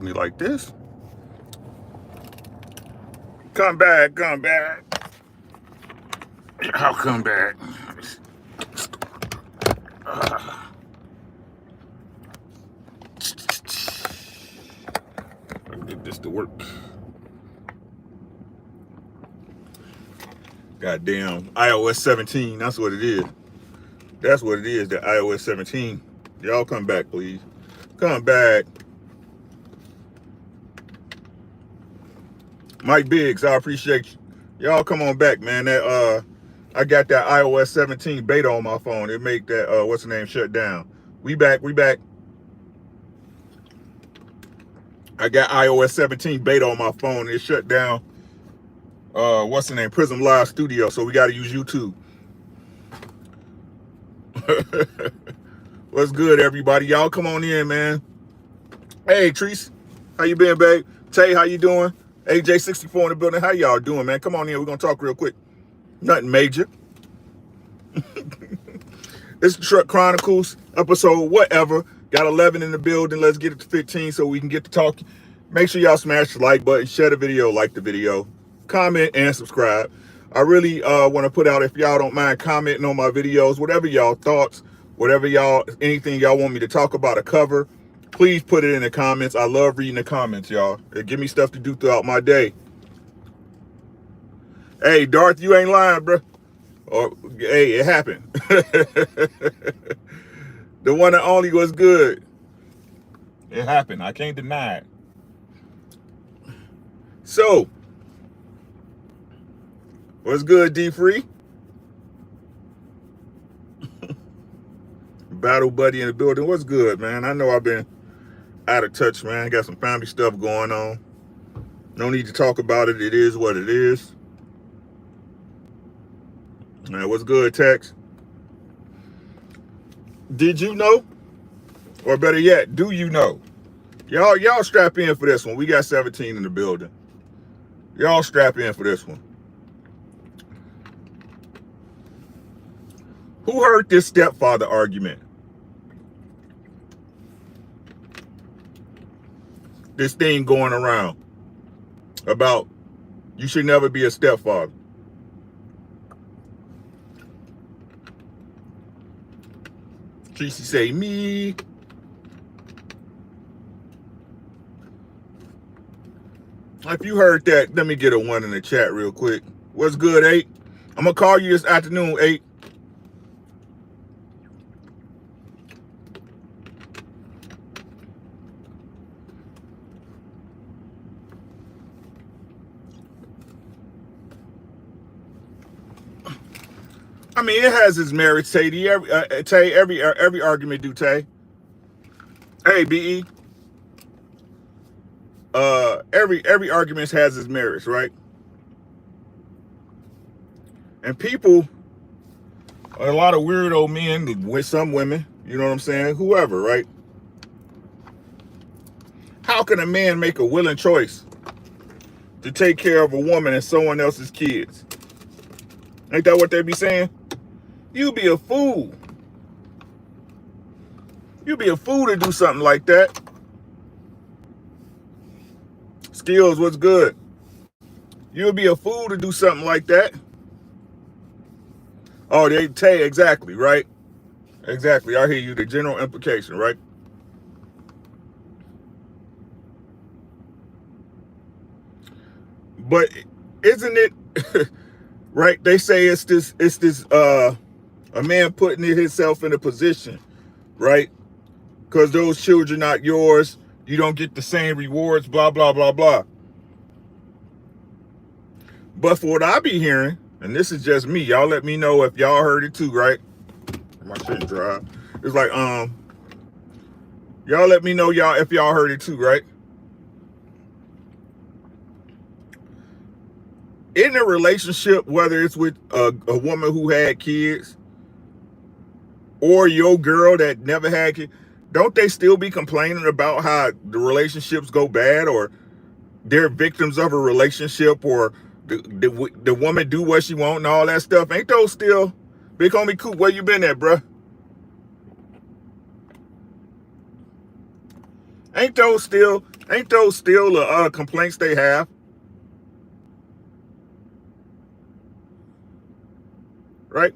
Me like this. Come back, come back. I'll come back. Get this to work. Goddamn iOS 17. That's what it is. That's what it is. The iOS 17. Y'all come back, please. Come back. Mike Biggs, I appreciate you. Y'all come on back, man. That I got that iOS 17 beta on my phone. It make that what's the name shut down. We back. I got iOS 17 beta on my phone. It shut down what's the name? Prism Live Studio, so we gotta use YouTube. What's good, everybody? Y'all come on in, man. Hey, Treese, how you been, babe? Tay, how you doing? AJ64 in the building. How y'all doing, man? Come on in. We're gonna talk real quick. Nothing major. It's the Truck Chronicles episode, whatever. Got 11 in the building. Let's get it to 15 so we can get to talking. Make sure y'all smash the like button, share the video, like the video, comment, and subscribe. I really want to put out, if y'all don't mind commenting on my videos, whatever y'all thoughts, whatever y'all, anything y'all want me to talk about or cover, please put it in the comments. I love reading the comments, y'all. It give me stuff to do throughout my day. Hey, Darth, you ain't lying, bro. Or, hey, it happened. The one and only was good. It happened. I can't deny it. So, what's good, D-Free? Battle Buddy in the building. What's good, man? I know I've been out of touch, man. Got some family stuff going on. No need to talk about it. It is what it is. Man, what's good, Tex? Did you know? Or better yet, do you know? Y'all strap in for this one. We got 17 in the building. Y'all strap in for this one. Who heard this stepfather argument? This thing going around about you should never be a stepfather. Tracy say me. If you heard that, let me get a 1 in the chat real quick. What's good, 8? I'm gonna call you this afternoon, 8. I mean, it has its merits, Tay. Every argument do, Tay. Hey, BE. Every argument has its merits, right? And people, a lot of weirdo men with some women, you know what I'm saying? Whoever, right? How can a man make a willing choice to take care of a woman and someone else's kids? Ain't that what they be saying? You be a fool. You be a fool to do something like that. Skills, what's good? You'll be a fool to do something like that. Oh, they Tay, exactly, right? Exactly. I hear you. The general implication, right? But isn't it right? They say it's this a man putting himself in a position, right? Because those children not yours, you don't get the same rewards, blah, blah, blah, blah. But for what I be hearing, and this is just me, y'all let me know if y'all heard it too, right? My shit dry. It's like, y'all let me know if y'all heard it too, right? In a relationship, whether it's with a woman who had kids or your girl that never had kids, don't they still be complaining about how the relationships go bad, or they're victims of a relationship, or the woman do what she want and all that stuff? Ain't those still? Big homie Coop, where you been at, bruh? Ain't those still Ain't those still the complaints they have? Right?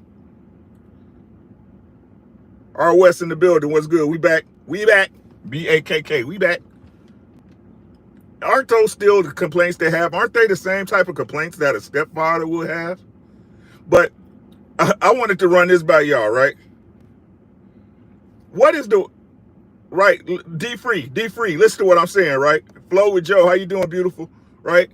R West in the building. What's good? We back. We back. BAKK. We back. Aren't those still the complaints they have? Aren't they the same type of complaints that a stepfather would have? But I wanted to run this by y'all, right? What is the right? D free, D free. Listen to what I'm saying, right? Flow with Joe. How you doing, beautiful? Right?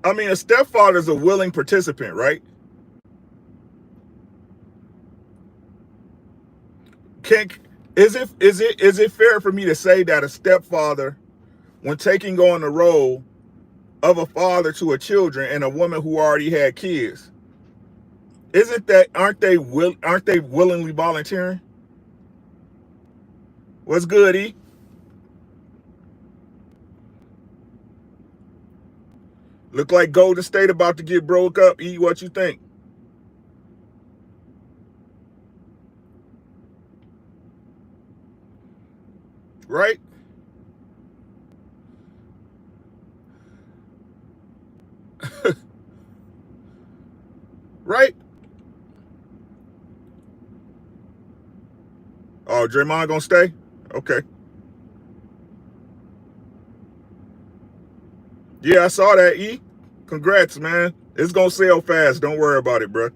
I mean, a stepfather is a willing participant, right? Can is it fair for me to say that a stepfather, when taking on the role of a father to a children and a woman who already had kids, isn't that aren't they willingly volunteering? What's good, E? Look like Golden State about to get broke up. E, what you think? Right? Right? Oh, Draymond gonna stay? Okay. Yeah, I saw that, E. Congrats, man. It's gonna sell fast. Don't worry about it, bro.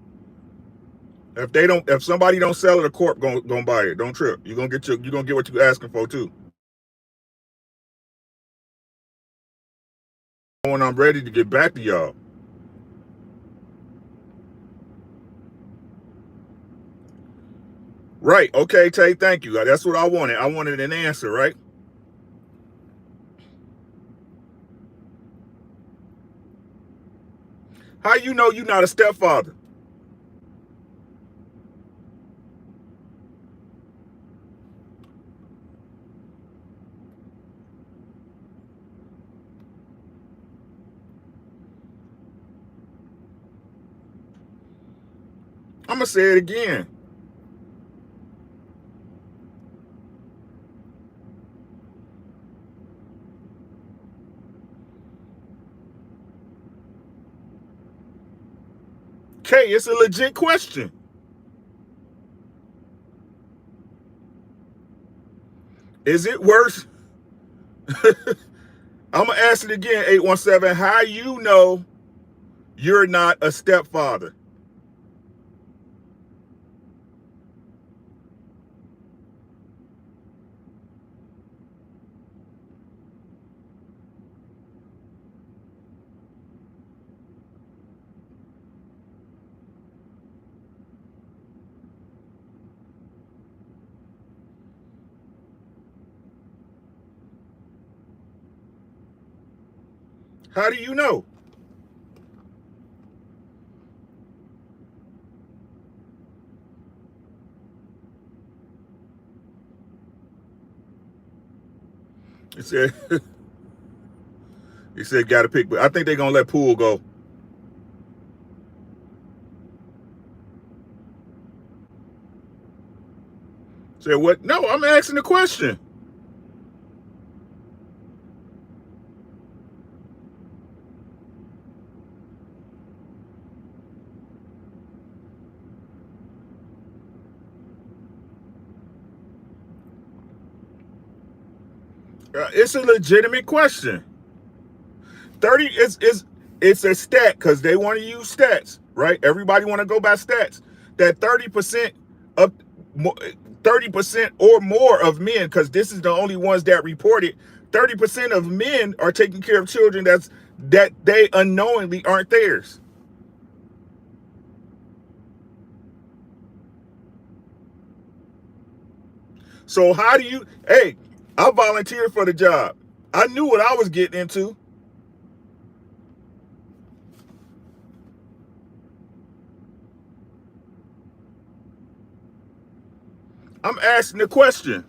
If somebody don't sell it, a corp gonna buy it. Don't trip. You gonna get what you asking for too. When I'm ready to get back to y'all. Right. Okay, Tay, thank you. That's what I wanted. I wanted an answer, right? How you know you're not a stepfather? I'm gonna say it again. Kay, it's a legit question. Is it worse? I'm gonna ask it again, 817. How you know you're not a stepfather? How do you know? He said he said gotta pick, but I think they're gonna let Poole go. Said what? No, I'm asking the question. It's a legitimate question. 30 is it's a stat because they want to use stats, right? Everybody want to go by stats. That 30% of 30% or more of men, because this is the only ones that reported, 30% of men are taking care of children that they unknowingly aren't theirs. So how do you hey, I volunteered for the job. I knew what I was getting into. I'm asking the question.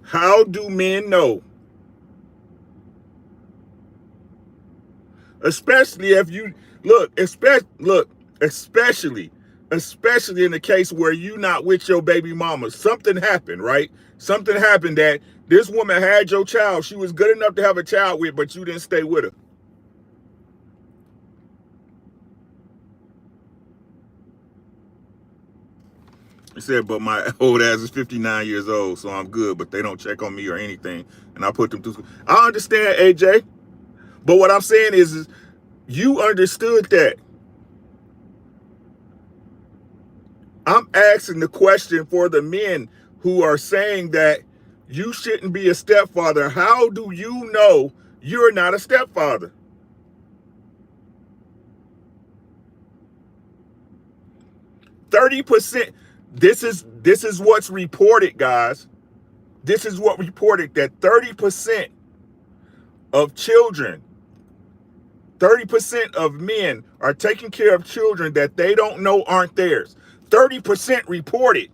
How do men know? Especially if you especially in the case where you not with your baby mama. Something happened, right? Something happened that this woman had your child. She was good enough to have a child with, but you didn't stay with her. He said, but my old ass is 59 years old, so I'm good, but they don't check on me or anything. And I put them through school. I understand, AJ. But what I'm saying is you understood that. I'm asking the question for the men who are saying that you shouldn't be a stepfather. How do you know you're not a stepfather? 30%. This is what's reported, guys. This is what reported that 30% of children, 30% of men are taking care of children that they don't know aren't theirs. 30% reported.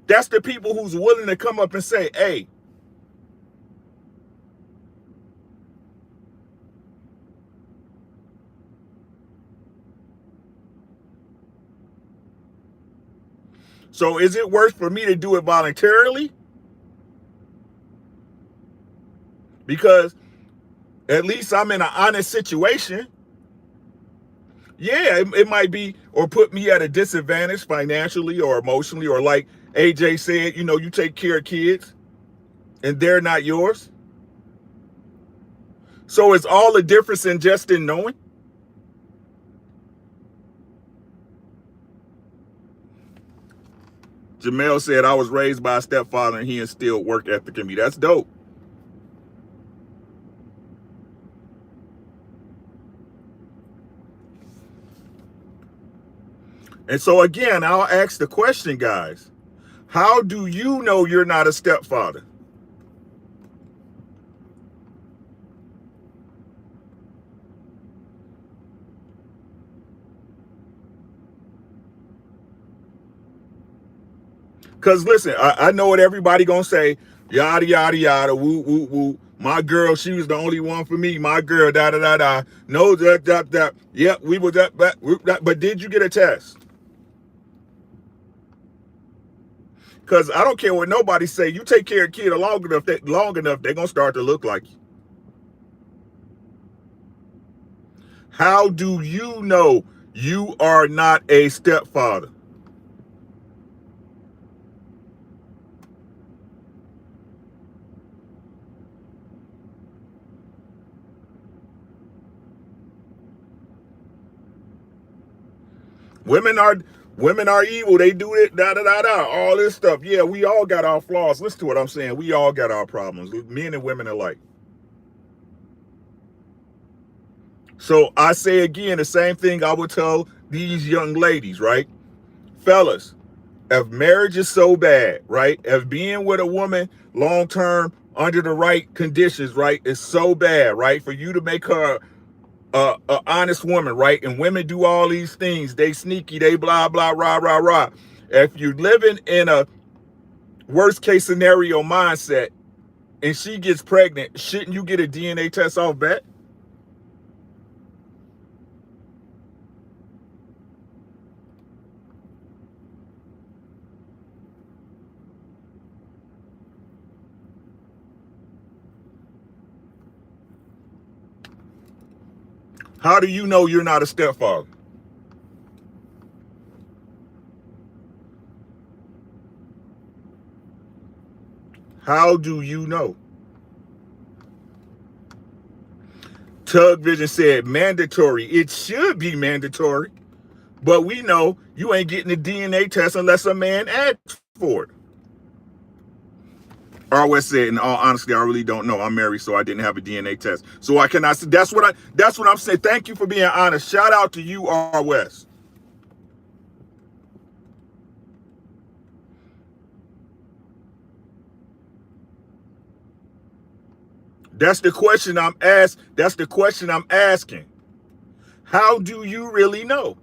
That's the people who's willing to come up and say, hey, so is it worth for me to do it voluntarily? Because at least I'm in an honest situation. Yeah, it might be, or put me at a disadvantage financially or emotionally, or like AJ said, you take care of kids and they're not yours. So it's all the difference in just in knowing. Jamel said, I was raised by a stepfather and he instilled work ethic in me. That's dope. And so again, I'll ask the question, guys. How do you know you're not a stepfather? Because listen, I know what everybody gonna say. Yada, yada, yada, woo, woo, woo. My girl, she was the only one for me. My girl, da, da, da, da. No, that. Yep, we were that, but did you get a test? Because I don't care what nobody say. You take care of a kid long enough, they're gonna start to look like you. How do you know you are not a stepfather? Women are women are evil. They do it, da da da da, all this stuff. Yeah, we all got our flaws. Listen to what I'm saying. We all got our problems, men and women alike. So I say again the same thing I would tell these young ladies, right? Fellas, if marriage is so bad, right? If being with a woman long term under the right conditions, right, is so bad, right? For you to make her a honest woman, right? And women do all these things. They sneaky, they blah blah rah rah rah. If you're living in a worst case scenario mindset and she gets pregnant, shouldn't you get a DNA test off bat? How do you know you're not a stepfather? How do you know? Tug Vision said mandatory. It should be mandatory, but we know you ain't getting a DNA test unless a man asks for it. RWest said, in all honesty, I really don't know. I'm married, so I didn't have a DNA test. So I cannot say that's what I'm saying. Thank you for being honest. Shout out to you, RWest. That's the question I'm asking. How do you really know?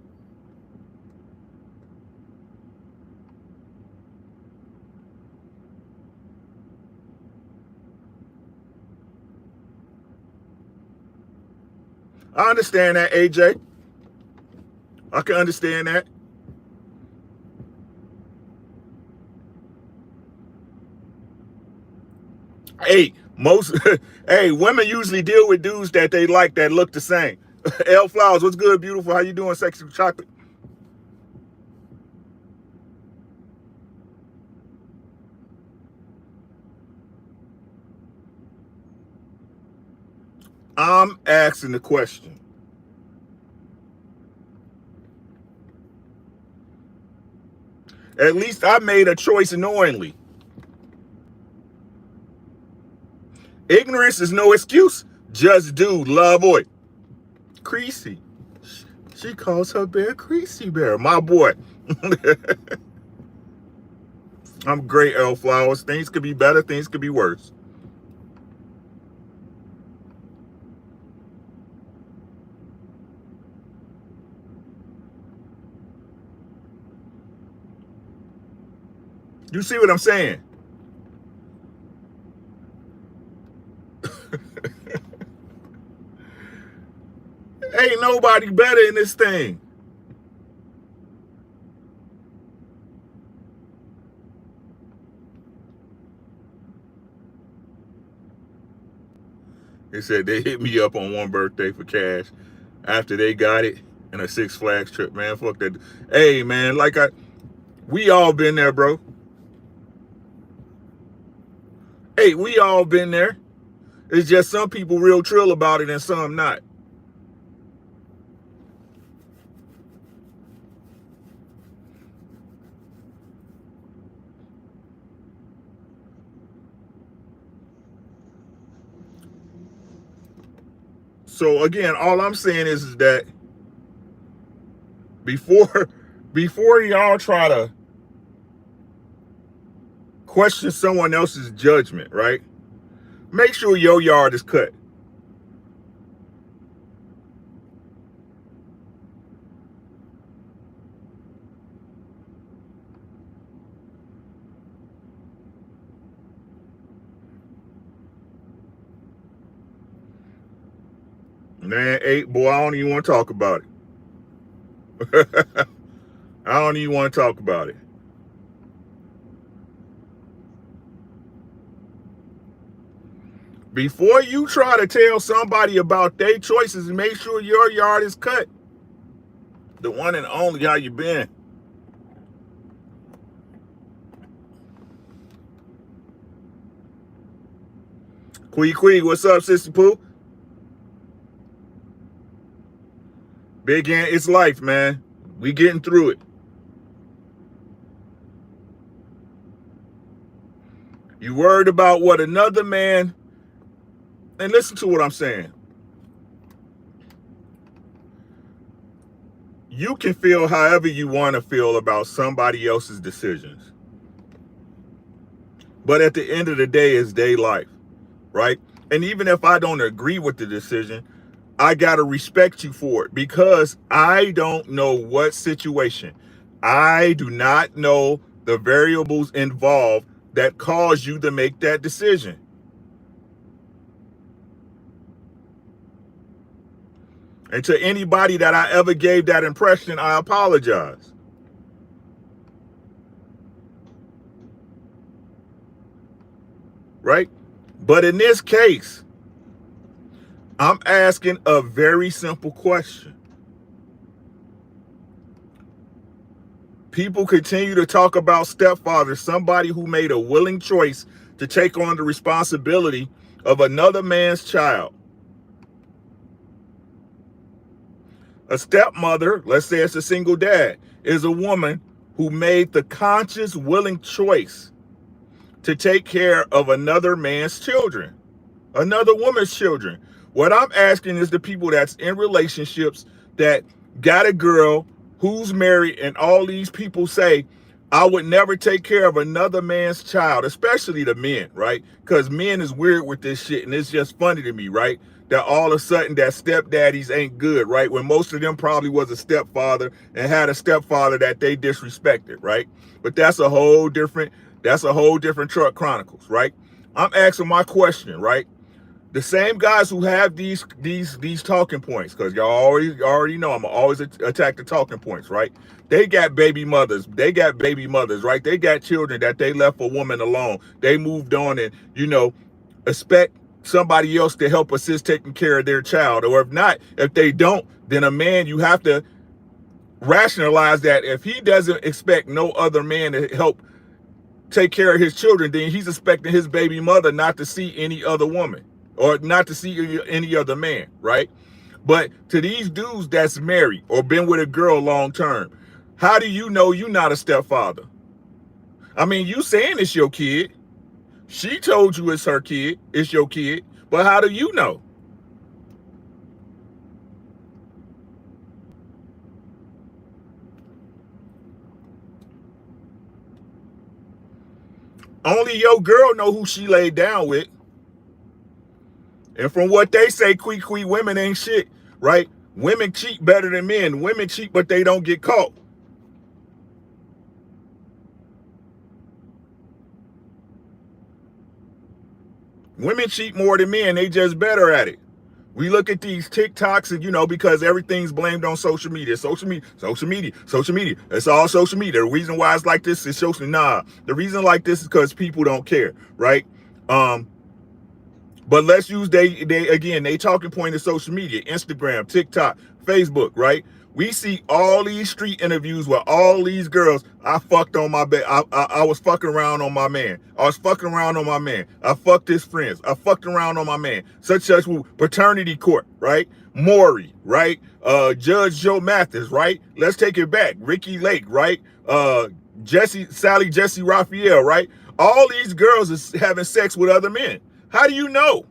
I understand that, AJ. I can understand that. Hey, most hey, women usually deal with dudes that they like that look the same. L Flowers, what's good, beautiful? How you doing, sexy chocolate? I'm asking the question. At least I made a choice knowingly. Ignorance is no excuse. Just do. Love boy. Creasy. She calls her bear Creasy Bear. My boy. I'm great, L Flowers. Things could be better. Things could be worse. You see what I'm saying? Ain't nobody better in this thing. They said they hit me up on one birthday for cash after they got it in a Six Flags trip, man. Fuck that. Hey, man, we all been there, bro. Hey, we all been there. It's just some people real trill about it and some not. So again, all I'm saying is that before y'all try to question someone else's judgment, right? Make sure your yard is cut. Man, 8, boy, I don't even want to talk about it. I don't even want to talk about it. Before you try to tell somebody about their choices, make sure your yard is cut. The one and only, how you been? Quee, what's up, Sister Pooh? Big Ant, it's life, man. We getting through it. You worried about what another man, and listen to what I'm saying. You can feel however you want to feel about somebody else's decisions. But at the end of the day, it's their life, right? And even if I don't agree with the decision, I got to respect you for it because I don't know what situation. I do not know the variables involved that caused you to make that decision. And to anybody that I ever gave that impression, I apologize. Right? But in this case, I'm asking a very simple question. People continue to talk about stepfather, somebody who made a willing choice to take on the responsibility of another man's child. A stepmother, let's say it's a single dad, is a woman who made the conscious, willing choice to take care of another man's children, another woman's children. What I'm asking is the people that's in relationships that got a girl who's married, and all these people say, I would never take care of another man's child, especially the men, right? Because men is weird with this shit, and it's just funny to me, right? That all of a sudden that stepdaddies ain't good, right? When most of them probably was a stepfather and had a stepfather that they disrespected, right? But that's a whole different truck Chronicles, right? I'm asking my question, right? The same guys who have these talking points, because y'all already know I'm always attack the talking points, right? They got baby mothers. They got baby mothers, right? They got children that they left a woman alone. They moved on and, expect somebody else to help assist taking care of their child. Or if not, if they don't, then a man, you have to rationalize that if he doesn't expect no other man to help take care of his children, then he's expecting his baby mother not to see any other woman or not to see any other man, right? But to these dudes that's married or been with a girl long term, how do you know you're not a stepfather? I mean, you saying it's your kid. She told you it's her kid, it's your kid, but how do you know? Only your girl know who she laid down with. And from what they say, women ain't shit, right? Women cheat better than men. Women cheat, but they don't get caught. Women cheat more than men. They just better at it. We look at these TikToks and, because everything's blamed on social media. Social media. It's all social media. The reason why it's like this is social. Nah, the reason like this is because people don't care, right? But let's use they talking point in social media, Instagram, TikTok, Facebook, right? We see all these street interviews where all these girls, I fucked on my bed. I was fucking around on my man. I was fucking around on my man. I fucked his friends. I fucked around on my man. Such as paternity court, right? Maury, right? Judge Joe Mathis, right? Let's take it back. Ricky Lake, right? Jesse Raphael, right? All these girls is having sex with other men. How do you know?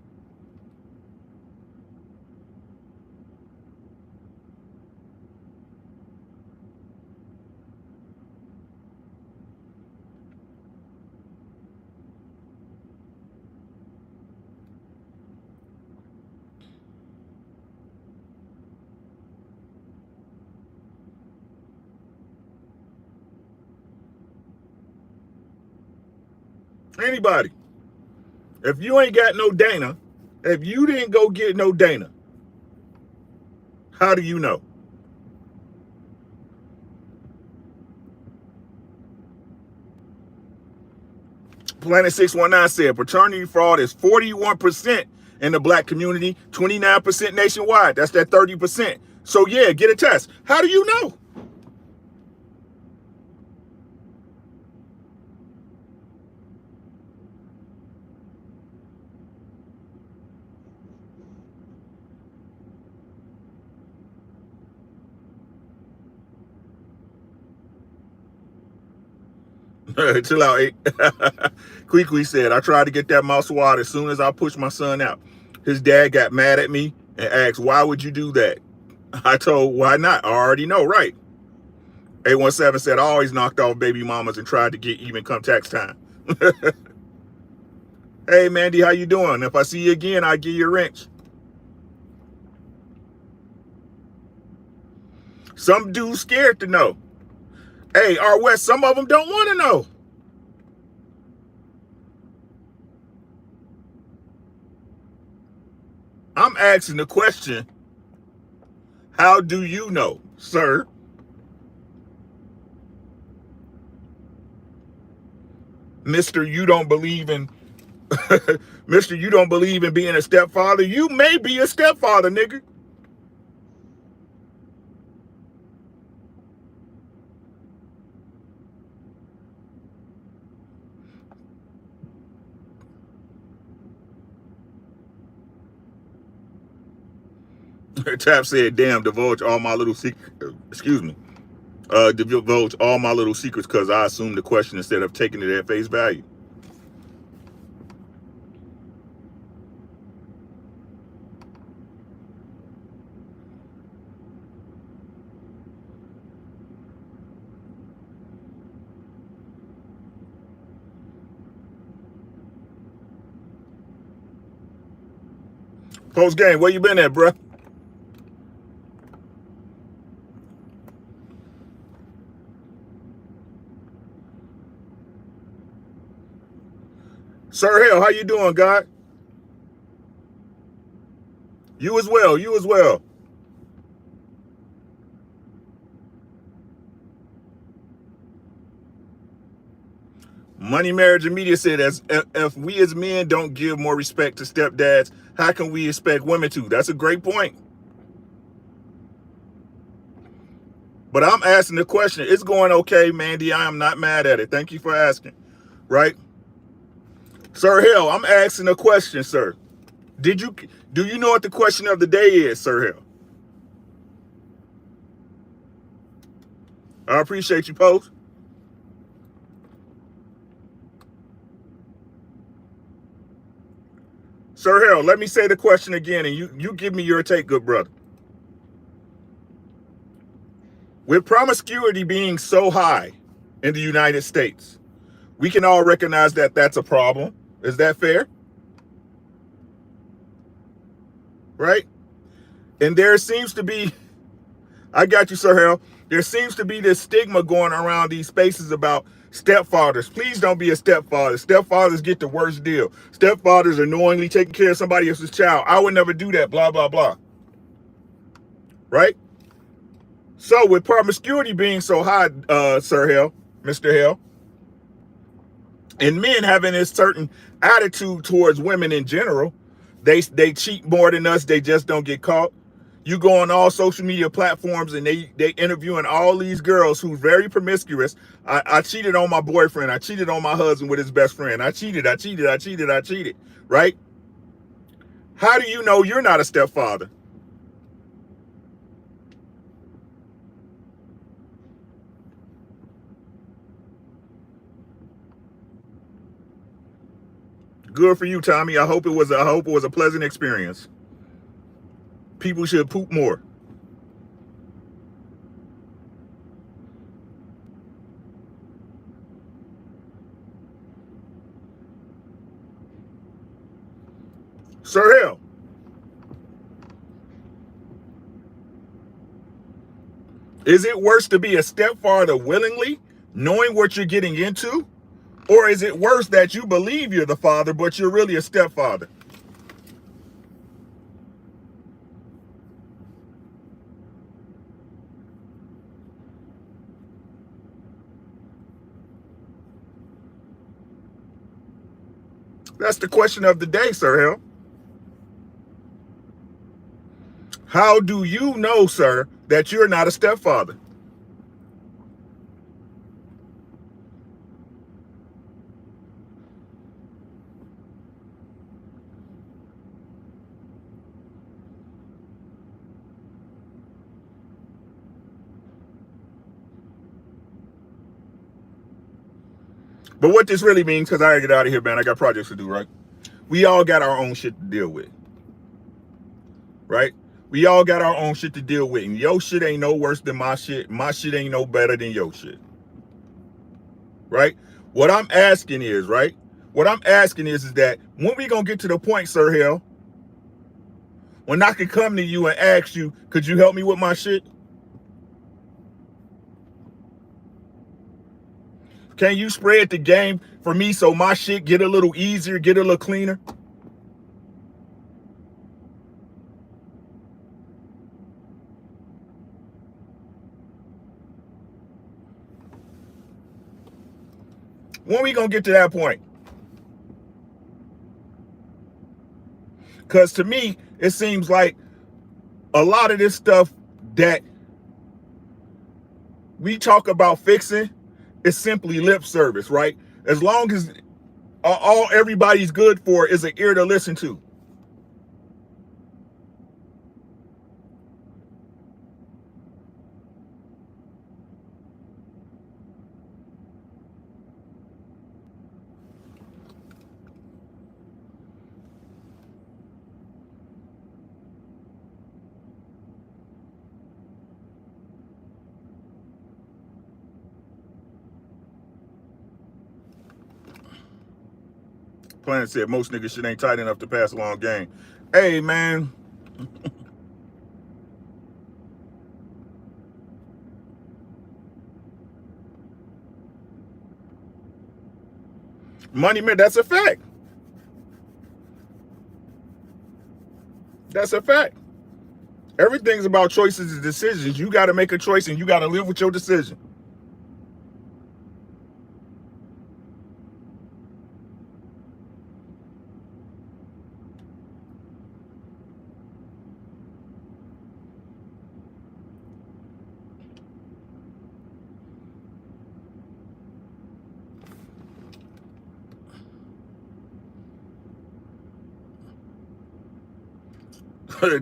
Anybody. If you ain't got no Dana, if you didn't go get no Dana, how do you know? Planet 619 said paternity fraud is 41% in the black community, 29% nationwide. That's that 30%. So yeah, get a test. How do you know? Chill out, eight. Kwee said, I tried to get that mouse water as soon as I pushed my son out. His dad got mad at me and asked, why would you do that? I told, why not? I already know, right? 817 said, I always knocked off baby mamas and tried to get even come tax time. Hey, Mandy, how you doing? If I see you again, I'll give you a wrench. Some dudes scared to know. Hey, R. West, some of them don't want to know. I'm asking the question, how do you know, sir? Mr. You don't believe in Mr. You don't believe in being a stepfather? You may be a stepfather, nigga. Tap said, damn, divulge all my little secrets. Excuse me. Divulge all my little secrets because I assumed the question instead of taking it at face value. Post game, where you been at, bruh? Sir Hell, how you doing, God? You as well. You as well. Money, Marriage, and Media said, as if we as men don't give more respect to stepdads, how can we expect women to? That's a great point. But I'm asking the question. It's going okay, Mandy. I am not mad at it. Thank you for asking. Right? Sir Hill, I'm asking a question, sir. Do you know what the question of the day is, Sir Hill? I appreciate you, Post. Sir Hill, let me say the question again, and you give me your take, good brother. With promiscuity being so high in the United States, we can all recognize that that's a problem. Is that fair? Right? And there seems to be, I got you, Sir Harold. There seems to be this stigma going around these spaces about stepfathers. Please don't be a stepfather. Stepfathers get the worst deal. Stepfathers are knowingly taking care of somebody else's child. I would never do that, blah, blah, blah. Right? So with promiscuity being so high, Sir Hill, Mr. Hill, and men having this certain attitude towards women in general, they cheat more than us. They just don't get caught. You go on all social media platforms and they interviewing all these girls who's very promiscuous. I cheated on my boyfriend. I cheated on my husband with his best friend. I cheated. Right? How do you know you're not a stepfather? Good for you, Tommy. I hope it was a pleasant experience. People should poop more. Sir Hill. Is it worse to be a stepfather willingly, knowing what you're getting into? Or is it worse that you believe you're the father, but you're really a stepfather? That's the question of the day, Sir Hill. How do you know, sir, that you're not a stepfather? But what this really means, because I gotta get out of here, man. I got projects to do, right? We all got our own shit to deal with. Right? We all got our own shit to deal with. And your shit ain't no worse than my shit. My shit ain't no better than your shit. Right? What I'm asking is, right? What I'm asking is that when we gonna get to the point, Sir Hill, when I can come to you and ask you, could you help me with my shit? Can you spread the game for me so my shit get a little easier, get a little cleaner? When we gonna get to that point? Because to me, it seems like a lot of this stuff that we talk about fixing is simply lip service, right? As long as all everybody's good for is an ear to listen to. Planet said most niggas shit ain't tight enough to pass along game. Hey, man. Money, man, that's a fact. That's a fact. Everything's about choices and decisions. You got to make a choice and you got to live with your decision.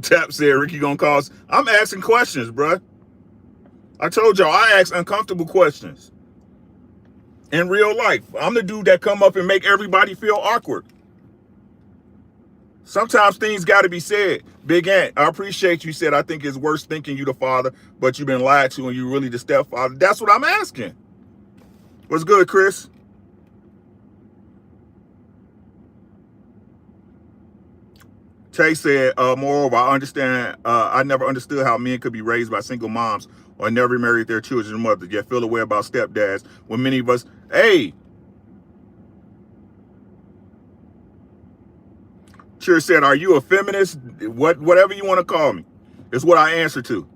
Tap said Ricky gonna cause. I'm asking questions, bruh. I told y'all I ask uncomfortable questions in real life. I'm the dude that come up and make everybody feel awkward. Sometimes things got to be said. Big Ant, I appreciate you said I think it's worse thinking you the father, but you've been lied to and you really the stepfather. That's what I'm asking. What's good, Chris? Tay said, moreover, I never understood how men could be raised by single moms or never married their children's mother, yet feel a way about stepdads when many of us, hey, Cheer said, are you a feminist? Whatever you want to call me. It's what I answer to.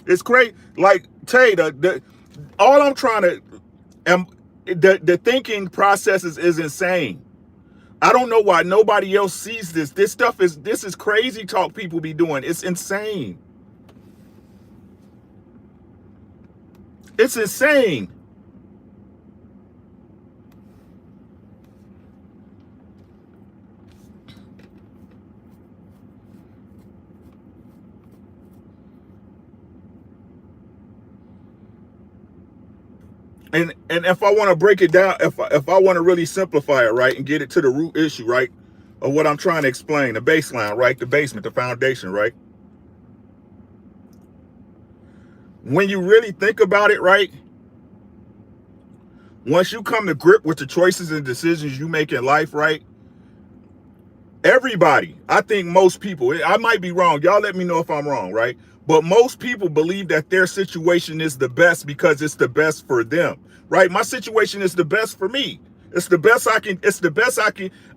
It's great. Like, Tay, all I'm trying to, the thinking processes is insane. I don't know why nobody else sees this. This is crazy talk people be doing. It's insane. It's insane. And if I want to break it down, if I want to really simplify it, right, and get it to the root issue, right, of what I'm trying to explain, the baseline, right, the basement, the foundation, right. When you really think about it, right, once you come to grip with the choices and decisions you make in life, right, everybody, I think most people, I might be wrong, y'all let me know if I'm wrong, right, but most people believe that their situation is the best because it's the best for them, right? My situation is the best for me. It's the best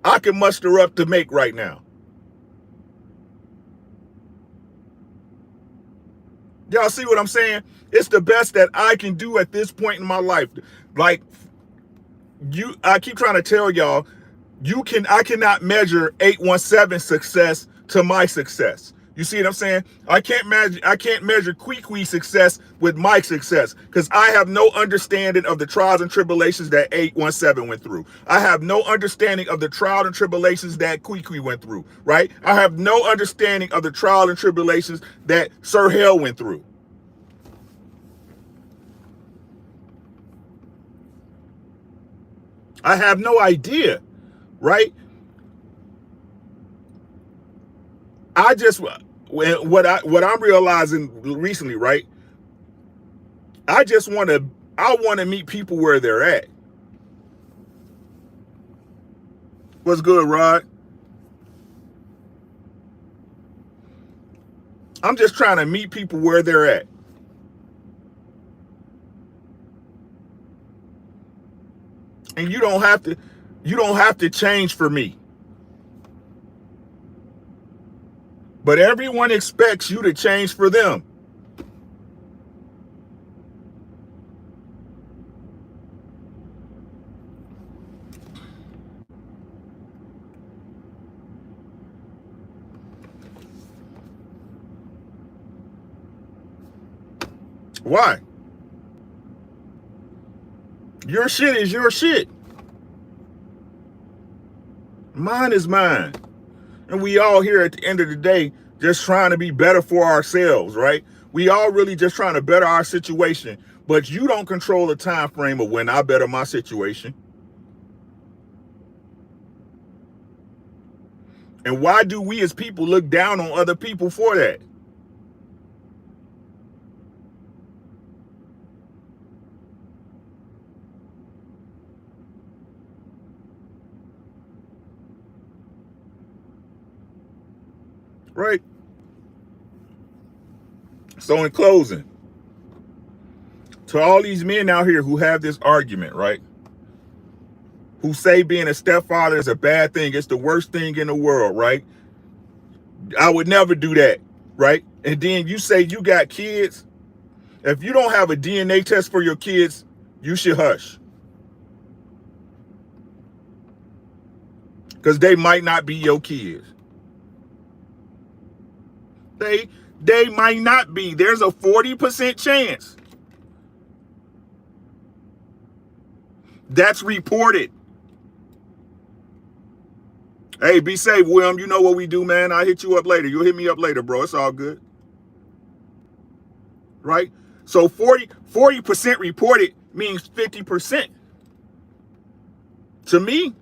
I can muster up to make right now. Y'all see what I'm saying? It's the best that I can do at this point in my life. Like, I keep trying to tell y'all, I cannot measure 817 success to my success. You see what I'm saying? I can't measure Kwee success with my success because I have no understanding of the trials and tribulations that 817 went through. I have no understanding of the trials and tribulations that Kwee went through, right? I have no understanding of the trials and tribulations that Sir Hell went through. I have no idea, right? I just what I'm realizing recently, right? I want to meet people where they're at. What's good, Rod? I'm just trying to meet people where they're at. And you don't have to change for me. But everyone expects you to change for them. Why? Your shit is your shit. Mine is mine. And we all here at the end of the day just trying to be better for ourselves, right? We all really just trying to better our situation. But you don't control the time frame of when I better my situation. And why do we as people look down on other people for that? Right? So in closing, To all these men out here who have this argument, right? Who say being a stepfather is a bad thing, it's the worst thing in the world, right? I would never do that, right? And then you say you got kids. If you don't have a DNA test for your kids, you should hush. Because they might not be your kids. They might not be. There's a 40% chance. That's reported. Hey, be safe, William. You know what we do, man. I'll hit you up later. You'll hit me up later, bro. It's all good. Right? So 40% reported means 50%. To me,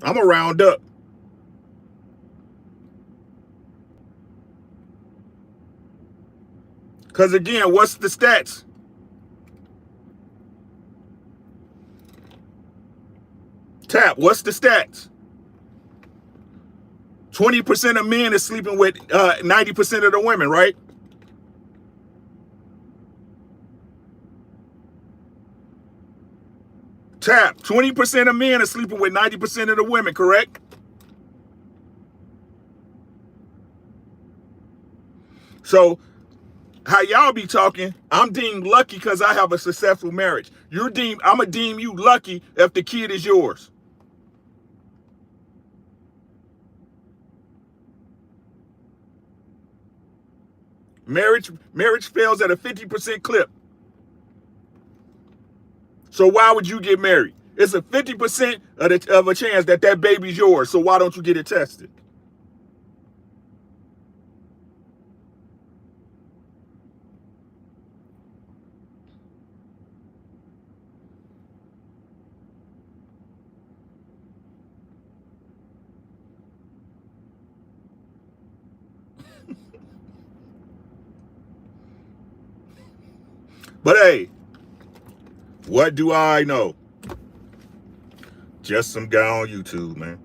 I'm going to round up. Because again, what's the stats? Tap, what's the stats? 20% of men is sleeping with 90% of the women, right? Tap, 20% of men are sleeping with 90% of the women, correct? So, how y'all be talking, I'm deemed lucky because I have a successful marriage. I'm going to deem you lucky if the kid is yours. Marriage fails at a 50% clip. So why would you get married? It's a 50% of a chance that baby's yours. So why don't you get it tested? But hey, what do I know? Just some guy on YouTube, man.